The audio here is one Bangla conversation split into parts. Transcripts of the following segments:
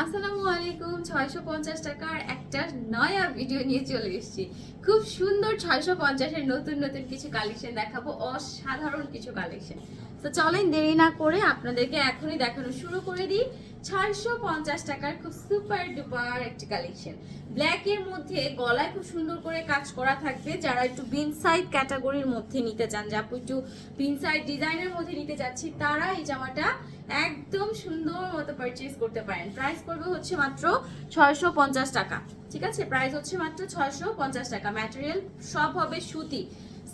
আসসালামু আলাইকুম। 650 টাকার একটা নয়া ভিডিও নিয়ে চলে এসেছি। খুব সুন্দর 650-এর নতুন নতুন কিছু কালেকশন দেখাবো, অসাধারণ কিছু কালেকশন। তো চলেন দেরি না করে আপনাদেরকে এখনই দেখানো শুরু করে দিই। 650 টাকার খুব সুপার ডুপার একটি কালেকশন, ব্ল্যাকের মধ্যে গলায় খুব সুন্দর করে কাজ করা থাকবে। যারা একটু বিন সাইড ক্যাটাগরির মধ্যে নিতে চান, যে আপু একটু বিন সাইড ডিজাইনের মধ্যে নিতে চাচ্ছি, তারা এই জামাটা একদম সুন্দর মতো পারচেজ করতে পারেন। প্রাইস করবে হচ্ছে মাত্র 650 টাকা। ঠিক আছে, প্রাইস হচ্ছে মাত্র 650 টাকা। ম্যাটেরিয়াল সব হবে সুতি।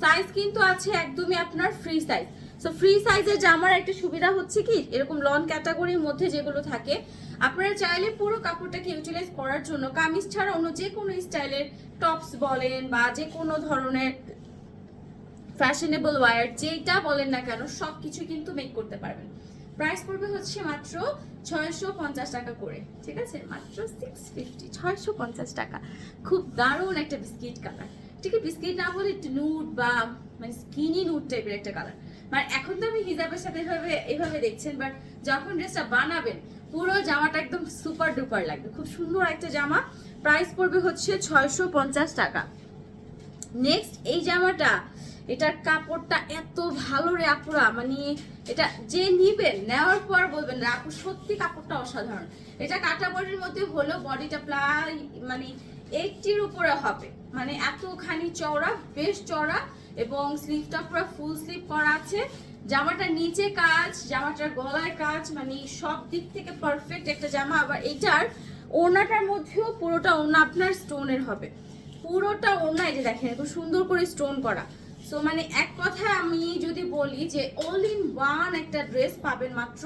সাইজ কিন্তু আছে একদমই আপনার ফ্রি সাইজ। সো ফ্রি সাইজের জামার একটা সুবিধা হচ্ছে কি, এরকম লন ক্যাটাগরির মধ্যে যেগুলো থাকে, আপনারা চাইলে পুরো কাপড়টাকে ইউটিলাইজ করার জন্য কামিজ ছাড়া অন্য যে কোনো স্টাইলের টপস বলেন বা যে কোনো ধরনের ফ্যাশনেবল ওয়্যার যেটা বলেন না কেন, সব কিছু কিন্তু মেক করতে পারবেন। প্রাইস পড়বে হচ্ছে মাত্র 650 টাকা করে। ঠিক আছে, মাত্র 650, 650 টাকা। খুব দারুণ একটা বিস্কিট কালার। ঠিক আছে, বিস্কিট না বলে একটু নুড বা মানে স্কিনি নুড টাইপের একটা কালার। মানে এখন তো আমি হিজাবের সাথে এভাবে দেখছেন, বাট যখন ড্রেসটা বানাবেন পুরো জামাটা একদম সুপার ডুপার লাগবে। খুব সুন্দর একটা জামা। প্রাইস পড়বে হচ্ছে 650 টাকা। নেক্সট এই জামাটা, এটার কাপড়টা এত ভালো রে আপুরা, মানে এটা যে নিবেন নেওয়ার পর বলবেন না আপু সত্যি কাপড়টা অসাধারণ। এটা কাটা বডির মধ্যে হলো, বডিটা প্রায় মানে 80-র উপরে হবে, মানে এতখানি চওড়া, বেশ চওড়া, এবং স্লিভটা পুরো ফুল স্লিভ করা আছে। জামাটার নিচে কাজ, জামাটার গলায় কাজ, মানে সব দিক থেকে পারফেক্ট একটা জামা। আবার এটার ওড়নাটার মধ্যেও পুরোটা ওড়না আপনার স্টোনের হবে, পুরোটা ওড়না এই যে দেখেন খুব সুন্দর করে স্টোন করা। সো মানে এক কথায় আমি যদি বলি যে অল ইন ওয়ান একটা ড্রেস পাবেন মাত্র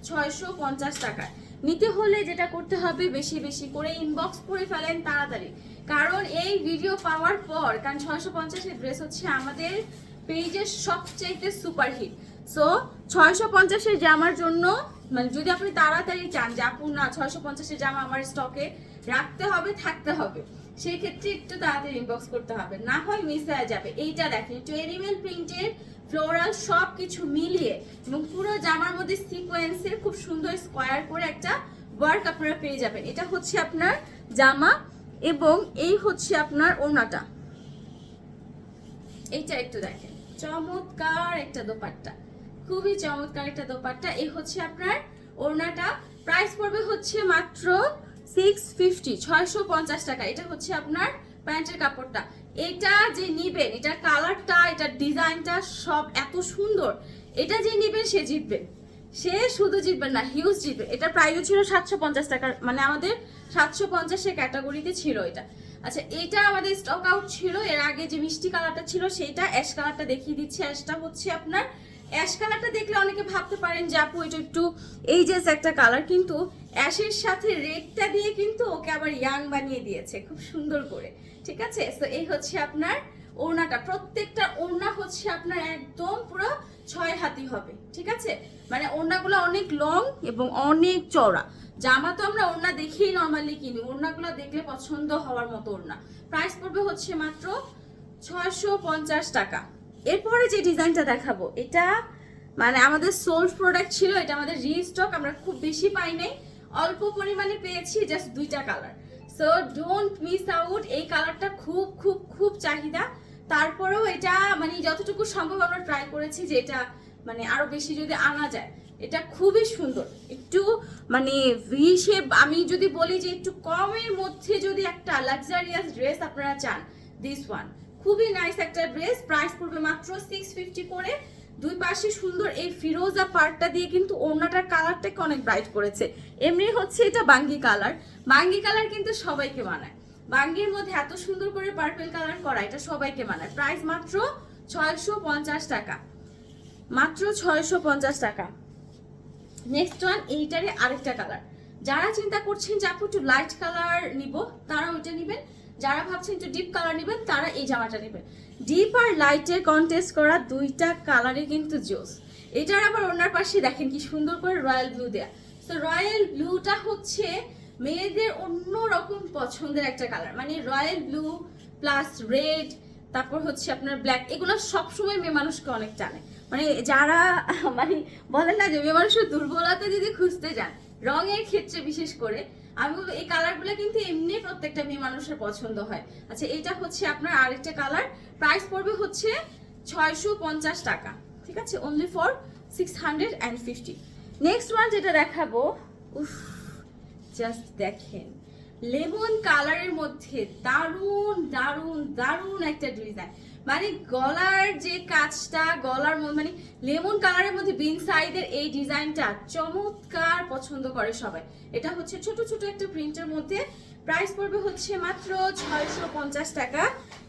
650 টাকায়। নিতে হলে যেটা করতে হবে, বেশি বেশি করে ইনবক্স করে ফেলেন তাড়াতাড়ি, কারণ এই ভিডিও পাওয়ার পর, কারণ 650-এর ড্রেস হচ্ছে আমাদের পেজের সবচাইতে সুপারহিট। সো 650-এর জামার জন্য মানে যদি আপনি তাড়াতাড়ি চান যে আপু না 650-এর জামা আমার স্টকে রাখতে হবে, থাকতে হবে, সেই ক্ষেত্রে একটু তাড়াতাড়ি ইনবক্স করতে হবে, না হয় মিস হয়ে যাবে। এইটা দেখেন, একটু এনিমেল প্রিন্টের ফ্লোরাল সব কিছু মিলিয়ে এবং পুরো জামার মধ্যে সিকোয়েন্সের খুব সুন্দর স্কোয়ার করে একটা ওয়ার্ক আপনারা পেয়ে যাবেন। এটা হচ্ছে আপনার জামা এবং এই হচ্ছে আপনার ওড়নাটা। এইটা একটু দেখেন, চমৎকার একটা দোপাট্টা, খুবই চমৎকার একটা দোপাট্টা। এই হচ্ছে আপনার ওড়নাটা। প্রাইস পড়বে হচ্ছে মাত্র 650, 650 টাকা। এটা হচ্ছে আপনার প্যান্টের কাপড়টা। এটা যে নিবেন, এটার কালারটা, এটার ডিজাইনটা সব এত সুন্দর, এটা যে নিবেন সে জিতবে। সে শুধু জিতবেন না, হিউজ জিতবে। এটা প্রাইসও ছিল 750 টাকার, মানে আমাদের 750-এর ক্যাটাগরিতে ছিল এটা। আচ্ছা, এটা আমাদের স্টক আউট ছিল। এর আগে যে মিষ্টি কালারটা ছিল সেটা, অ্যাশ কালারটা দেখিয়ে দিচ্ছি। অ্যাশটা হচ্ছে আপনার, অ্যাশ কালারটা দেখলে অনেকে ভাবতে পারেন যে আপু এটা একটু এইজেস একটা কালার, কিন্তু অ্যাশের সাথে রেডটা দিয়ে কিন্তু ওকে আবার ইয়াং বানিয়ে দিয়েছে খুব সুন্দর করে। ঠিক আছে, তো এই হচ্ছে আপনার ওড়নাটা। প্রত্যেকটা ওড়না হচ্ছে আপনার একদম পুরো 6 হাতি হবে। ঠিক আছে, মানে ওড়নাগুলো অনেক লং এবং অনেক চওড়া। জামা তো আমরা ওড়না দেখেই নর্মালি কিনি, ওড়নাগুলো দেখলে পছন্দ হওয়ার মতো ওড়না। প্রাইস পড়বে হচ্ছে মাত্র 650 টাকা। এরপরে যে ডিজাইনটা দেখাবো, এটা মানে আমাদের সোল্ড প্রোডাক্ট ছিল, এটা আমাদের রিস্টক, আমরা খুব বেশি পাই নাই, অল্প পরিমাণে পেয়েছি, জাস্ট 2টা colour. So don't miss out. এই কালারটা খুব খুব খুব চাহিদা। তারপরেও এটা মানে যতটুকু সম্ভব আমরা ট্রাই করেছি যে এটা মানে আরো বেশি যদি আনা যায়। এটা খুবই সুন্দর, একটু মানে ভি শেপ। আমি যদি বলি যে একটু কমের মধ্যে যদি একটা লাক্সারিয়াস ড্রেস আপনারা চান, দিস ওয়ান খুবই নাইস একটা ড্রেস। প্রাইস পড়বে মাত্র 650 করে। দুই পাশে সুন্দর এই ফিরোজা পার্টটা দিয়ে কিন্তু ওড়নাটার কালারটাকে অনেক ব্রাইট করেছে। এমনি হচ্ছে এটা বাঙ্গি কালার, বাঙ্গি কালার কিন্তু সবাইকে মানায়। বাঙ্গির মধ্যে এত সুন্দর করে পার্পল কালার করা, এটা সবাইকে মানায়। প্রাইস মাত্র 650 টাকা, মাত্র 650 টাকা। নেক্সট ওয়ান, এইটারে আরেকটা কালার। যারা চিন্তা করছেন যে আপু একটু লাইট কালার নিব, তারা ওইটা নেবেন। যারা ভাবছেন একটু ডিপ কালার নেবেন, তারা এই জামাটা নেবেন। ডিপ আর লাইটের কন্টেস্ট করা দুইটা কালারে কিন্তু জোস। এটার আবার ওনার পাশে দেখেন কি সুন্দর করে রয়্যাল ব্লু দেয়া। তো রয়্যাল ব্লুটা হচ্ছে মেয়েদের অন্যরকম পছন্দের একটা কালার, মানে রয়্যাল ব্লু প্লাস রেড, তারপর হচ্ছে আপনার ব্ল্যাক, এগুলো সবসময় মেয়ে মানুষকে অনেক টানে। মানে যারা মানে বলেন না যে মেয়ে মানুষের দুর্বলতা যদি খুঁজতে যান, রঙের ক্ষেত্রে বিশেষ করে আমি বলবো এই কালারগুলো কিন্তু এমনি প্রত্যেকটা মেয়ে মানুষের পছন্দ হয়। আচ্ছা এটা হচ্ছে আপনার আরেকটা কালার, প্রাইস পড়বে হচ্ছে 650 টাকা, ঠিক আছে, অনলি ফর 650। নেক্সট ওয়ান যেটা দেখাবো, উফ জাস্ট দেখেন লেমন কালারের মধ্যে দারুন দারুন দারুন একটা ডিজাইন, মানে গলার যে কাজটা গলার মানে লেমন কালারের মধ্যে বিন সাইডের এই ডিজাইনটা চমৎকার পছন্দ করে সবাই। এটা হচ্ছে ছোট ছোট একটা প্রিন্টের মধ্যে, প্রাইস পড়বে হচ্ছে মাত্র 650 টাকা।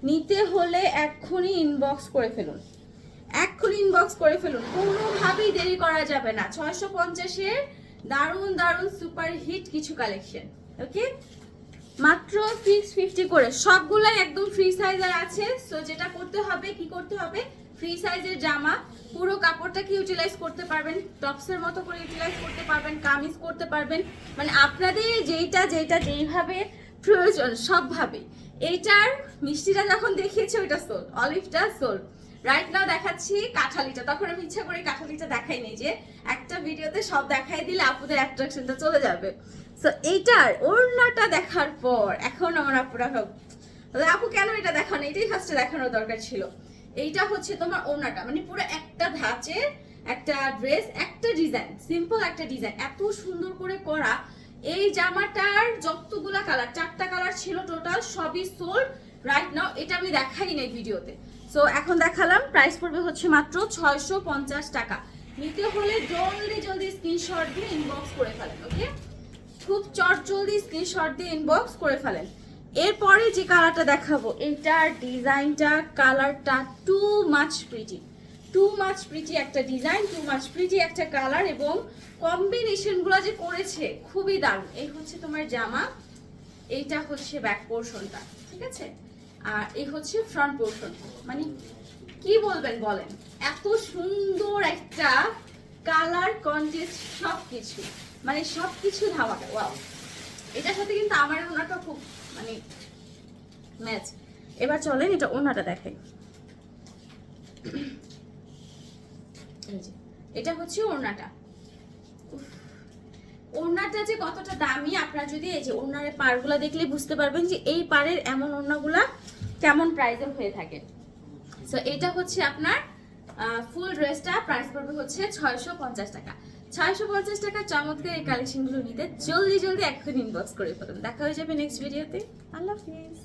নিতে হলে এক্ষুনি ইনবক্স করে ফেলুন, এক্ষুনি ইনবক্স করে ফেলুন, কোনোভাবেই দেরি করা যাবে না। 650-এর দারুন দারুন সুপার হিট কিছু কালেকশন, ওকে, মাত্র 650 করে, সবগুলাই একদম ফ্রি সাইজের আছে। সো যেটা করতে হবে, কি করতে হবে, ফ্রি সাইজের জামা পুরো কাপড়টাকে ইউটিলাইজ করতে পারবেন, টপসের মতো করে ইউটিলাইজ করতে পারবেন, কামিজ করতে পারবেন, মানে আপনাদের যেইটা যেইটা যেইভাবে প্রয়োজন সবভাবে। এইটার মিষ্টিটা যখন দেখিয়েছে ওইটা সোল, অলিভটা সোল, রাইট নাও দেখাচ্ছি কাঁঠালিটা। তখন আমি ইচ্ছা করে কাঁঠালিটা দেখাই নেই, যে একটা ভিডিওতে সব দেখাই দিলে আপুদের অ্যাট্রাকশনটা চলে যাবে। সো এইটার ওড়নাটা দেখার পর এখন আমার আপুরা আপু কেন এটা দেখানো, এটাই ফার্স্টে দেখানোর দরকার ছিল। এইটা হচ্ছে তোমার ওড়নাটা, মানে পুরো একটা ধাঁচের একটা ড্রেস, একটা ডিজাইন, সিম্পল একটা ডিজাইন, এত সুন্দর করে করা। এই জামাটার যতগুলা কালার, 4টা কালার ছিল টোটাল, সবই সোল্ড রাইট নাও। এটা আমি দেখাই নাই ভিডিওতে, সো এখন দেখালাম। প্রাইস পড়বে হচ্ছে মাত্র 650 টাকা। নিতে হলে জলদি জলদি স্ক্রিনশট দিয়ে ইনবক্স করে ফেলেন, ওকে, খুব চটজলদি স্ক্রিনশট দিয়ে ইনবক্স করে ফেলেন। এরপরে যে কালারটা দেখাবো, এটার ডিজাইনটা কালারটা too much pretty, too much pretty একটা ডিজাইন, টু মাচ প্রিটি একটা কালার, এবং কম্বিনেশনগুলো যে করেছে খুবই দারুণ। এই হচ্ছে তোমার জামা, এইটা হচ্ছে ব্যাক পোর্শনটা, ঠিক আছে, আর এই হচ্ছে ফ্রন্ট পোর্শন। মানে কি বলবেন বলেন, এত সুন্দর একটা কালার কন্ট্রাস্ট, সবকিছু মানে সবকিছু ধামাকা, ওয়াও। এটার সাথে কিন্তু আমার ওনাটা খুব মানে ম্যাচ। এবার চলেন এটা ওনাটা দেখাই। এই যে এটা হচ্ছে ওড়নাটা, ওড়নাটা যে কতটা দামি, আপনারা যদি এই যে ওড়নার পাড়গুলা দেখলে বুঝতে পারবেন যে এই পাড়ের এমন ওড়নাগুলা কেমন প্রাইসের হয়ে থাকে। সো এটা হচ্ছে আপনার ফুল ড্রেসটা, প্রাইস পড়বে হচ্ছে 650 টাকা। 650 টাকা চমৎকার এই কালেকশনগুলো নিতে জলদি জলদি এক্ষুনি ইনবক্স করে ফেলুন। দেখা হয়ে যাবে নেক্সট ভিডিওতে। আল্লাহ হাফেজ।